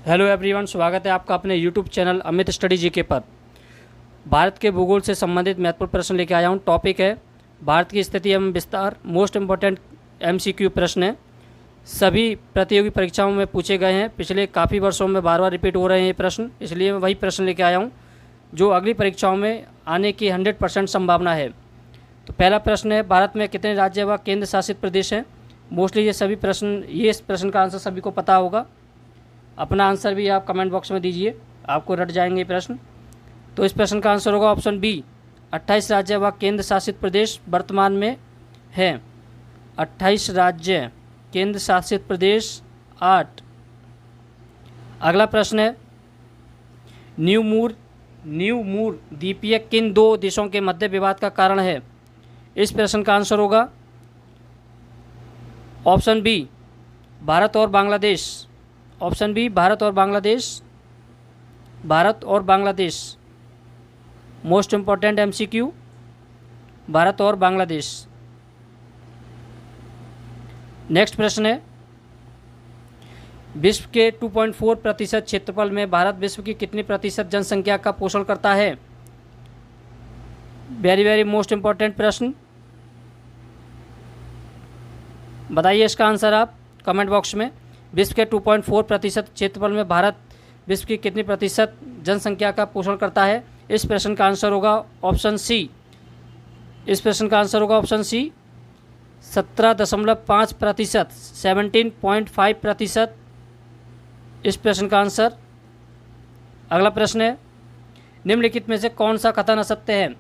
Hello everyone, स्वागत है आपका अपने YouTube channel Amit study GK पर। भारत के भूगोल से संबंधित महत्वपूर्ण प्रश्न लेके आया हूँ। टॉपिक है भारत की स्थिति एवं विस्तार। मोस्ट इम्पोर्टेंट एमसीक्यू प्रश्न है, सभी प्रतियोगी परीक्षाओं में पूछे गए हैं। पिछले काफ़ी वर्षों में बार बार रिपीट हो रहे हैं ये प्रश्न, इसलिए मैं वही प्रश्न लेके आया हूँ जो अगली परीक्षाओं में आने की 100% संभावना है। तो पहला प्रश्न है, भारत में कितने राज्य व केंद्र शासित प्रदेश हैं। मोस्टली ये इस प्रश्न का आंसर सभी को पता होगा। अपना आंसर भी आप कमेंट बॉक्स में दीजिए, आपको रट जाएंगे ये प्रश्न। तो इस प्रश्न का आंसर होगा ऑप्शन बी, 28 राज्य व केंद्र शासित प्रदेश वर्तमान में हैं। 28 राज्य, केंद्र शासित प्रदेश 8। अगला प्रश्न है, न्यू मूर द्वीपीय किन दो देशों के मध्य विवाद का कारण है। इस प्रश्न का आंसर होगा ऑप्शन बी, भारत और बांग्लादेश। ऑप्शन बी, भारत और Bangladesh. Most important MCQ, Bharat और बांग्लादेश। नेक्स्ट प्रश्न है, विश्व के 2.4% क्षेत्रफल में भारत विश्व की कितनी प्रतिशत जनसंख्या का पोषण करता है। वेरी मोस्ट इम्पॉर्टेंट प्रश्न, बताइए इसका आंसर आप कमेंट बॉक्स में। विश्व के 2.4% क्षेत्रफल में भारत विश्व की कितनी प्रतिशत जनसंख्या का पोषण करता है। इस प्रश्न का आंसर होगा ऑप्शन सी। इस प्रश्न का आंसर होगा ऑप्शन सी, 17.5%, 17.5%। इस प्रश्न का आंसर। अगला प्रश्न है, निम्नलिखित में से कौन सा कथन असत्य है।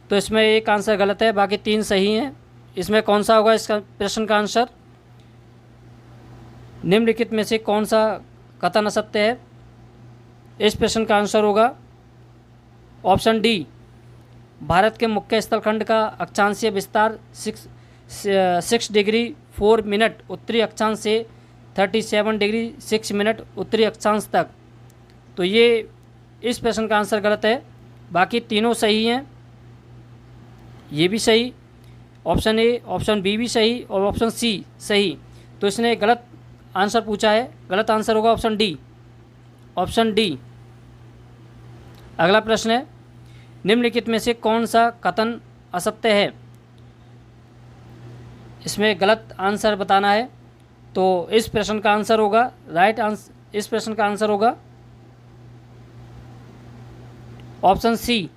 तो इसमें एक आंसर गलत है, बाकी 3 सही हैं। इसमें कौन सा होगा इसका प्रश्न का आंसर। निम्नलिखित में से कौन सा कथन असत्य है। इस प्रश्न का आंसर होगा ऑप्शन डी, भारत के मुख्य स्थलखंड का अक्षांशीय विस्तार 6 डिग्री 4 मिनट उत्तरी अक्षांश से 37 डिग्री 6 मिनट उत्तरी अक्षांश तक। तो ये इस प्रश्न का आंसर गलत है, बाकी तीनों सही हैं। ये भी सही, ऑप्शन ए, ऑप्शन बी भी सही और ऑप्शन सी सही। तो इसने गलत आंसर पूछा है, गलत आंसर होगा ऑप्शन डी, ऑप्शन डी। अगला प्रश्न है, निम्नलिखित में से कौन सा कथन असत्य है। इसमें गलत आंसर बताना है। तो इस प्रश्न का आंसर होगा राइट आंसर। इस प्रश्न का आंसर होगा ऑप्शन सी,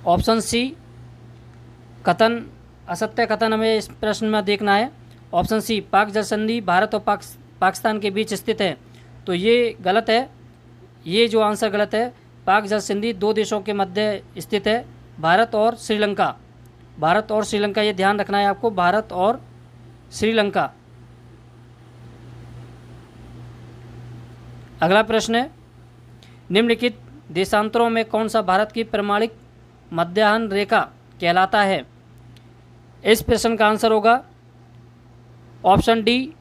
ऑप्शन सी। कथन असत्य कथन हमें इस प्रश्न में देखना है। ऑप्शन सी, पाक जल संधि भारत और पाकिस्तान के बीच स्थित है। तो ये गलत है, ये जो आंसर गलत है। पाक जल संधि 2 देशों के मध्य स्थित है, भारत और श्रीलंका। भारत और श्रीलंका, ये ध्यान रखना है आपको, भारत और श्रीलंका। अगला प्रश्न है, निम्नलिखित देशांतरों में कौन सा भारत की प्रमाणिक मध्याह्न रेखा कहलाता है। इस प्रश्न का आंसर होगा option D,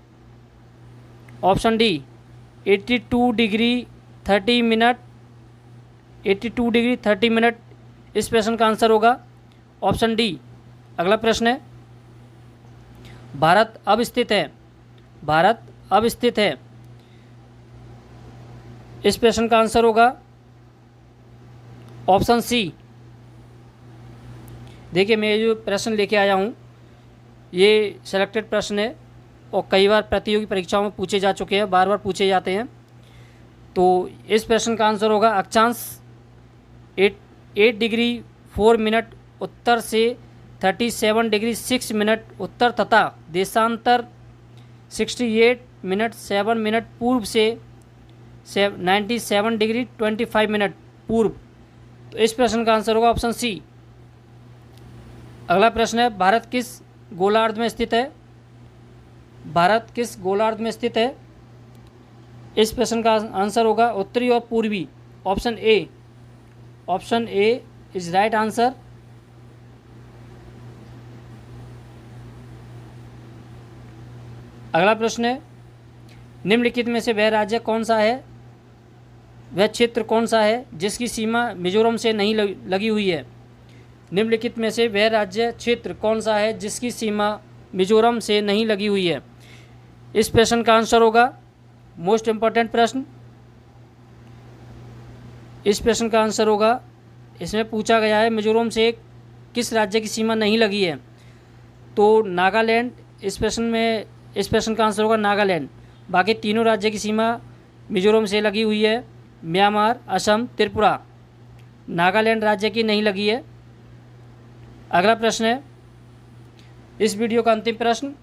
option D, 82 degree 30 minute, 82 degree 30 minute. इस प्रश्न का आंसर होगा ऑप्शन डी। अगला प्रश्न है, भारत अब स्थित है, भारत अब स्थित है। इस प्रश्न का आंसर होगा ऑप्शन सी। देखिए, मैं जो प्रश्न लेके आया हूँ ये सेलेक्टेड प्रश्न है और कई बार प्रतियोगी परीक्षाओं में पूछे जा चुके हैं, बार बार पूछे जाते हैं। तो इस प्रश्न का आंसर होगा अक्षांश 8 डिग्री 4 मिनट उत्तर से 37 डिग्री 6 मिनट उत्तर तथा देशांतर 68 मिनट 7 मिनट पूर्व से 97 डिग्री 25 मिनट पूर्व। तो इस प्रश्न का आंसर होगा ऑप्शन सी। अगला प्रश्न है, भारत किस गोलार्ध में स्थित है। भारत किस गोलार्ध में स्थित है। इस प्रश्न का आंसर होगा उत्तरी और पूर्वी। Option A, option A is right answer. अगला प्रश्न है, निम्नलिखित में से वह राज्य कौन सा है, वह क्षेत्र कौन सा है जिसकी सीमा मिजोरम से नहीं लगी हुई है। निम्नलिखित में से वह राज्य क्षेत्र कौन सा है जिसकी सीमा मिजोरम से नहीं लगी हुई है। इस प्रश्न का आंसर होगा मोस्ट इम्पॉर्टेंट प्रश्न, इस प्रश्न का आंसर होगा, इसमें पूछा गया है मिजोरम से किस राज्य की सीमा नहीं लगी है, तो नागालैंड। इस प्रश्न का आंसर होगा नागालैंड। बाकी तीनों राज्य की सीमा मिजोरम से लगी हुई है, म्यांमार, असम, त्रिपुरा। नागालैंड राज्य की नहीं लगी है। अगला प्रश्न है इस वीडियो का अंतिम प्रश्न,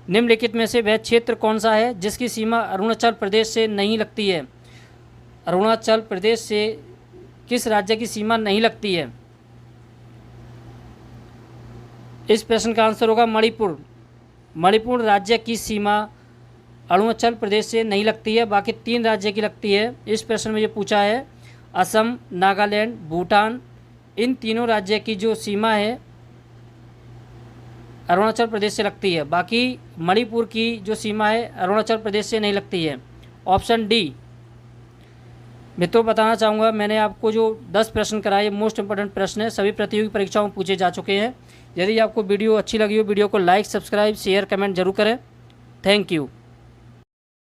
निम्नलिखित में से वह क्षेत्र कौन सा है जिसकी सीमा अरुणाचल प्रदेश से नहीं लगती है। अरुणाचल प्रदेश से किस राज्य की सीमा नहीं लगती है। इस प्रश्न का आंसर होगा मणिपुर। मणिपुर राज्य की सीमा अरुणाचल प्रदेश से नहीं लगती है, बाकी 3 राज्य की लगती है। इस प्रश्न में ये पूछा है असम, नागालैंड, भूटान, इन तीनों राज्य की जो सीमा है अरुणाचल प्रदेश से लगती है, बाकी मणिपुर की जो सीमा है अरुणाचल प्रदेश से नहीं लगती है। Option D. मित्रों बताना चाहूँगा, मैंने आपको जो 10 प्रश्न कराए मोस्ट इंपॉर्टेंट प्रश्न है, सभी प्रतियोगी परीक्षाओं में पूछे जा चुके हैं। यदि आपको वीडियो अच्छी लगी हो, वीडियो को लाइक, सब्सक्राइब, शेयर, कमेंट जरूर करें। Thank you.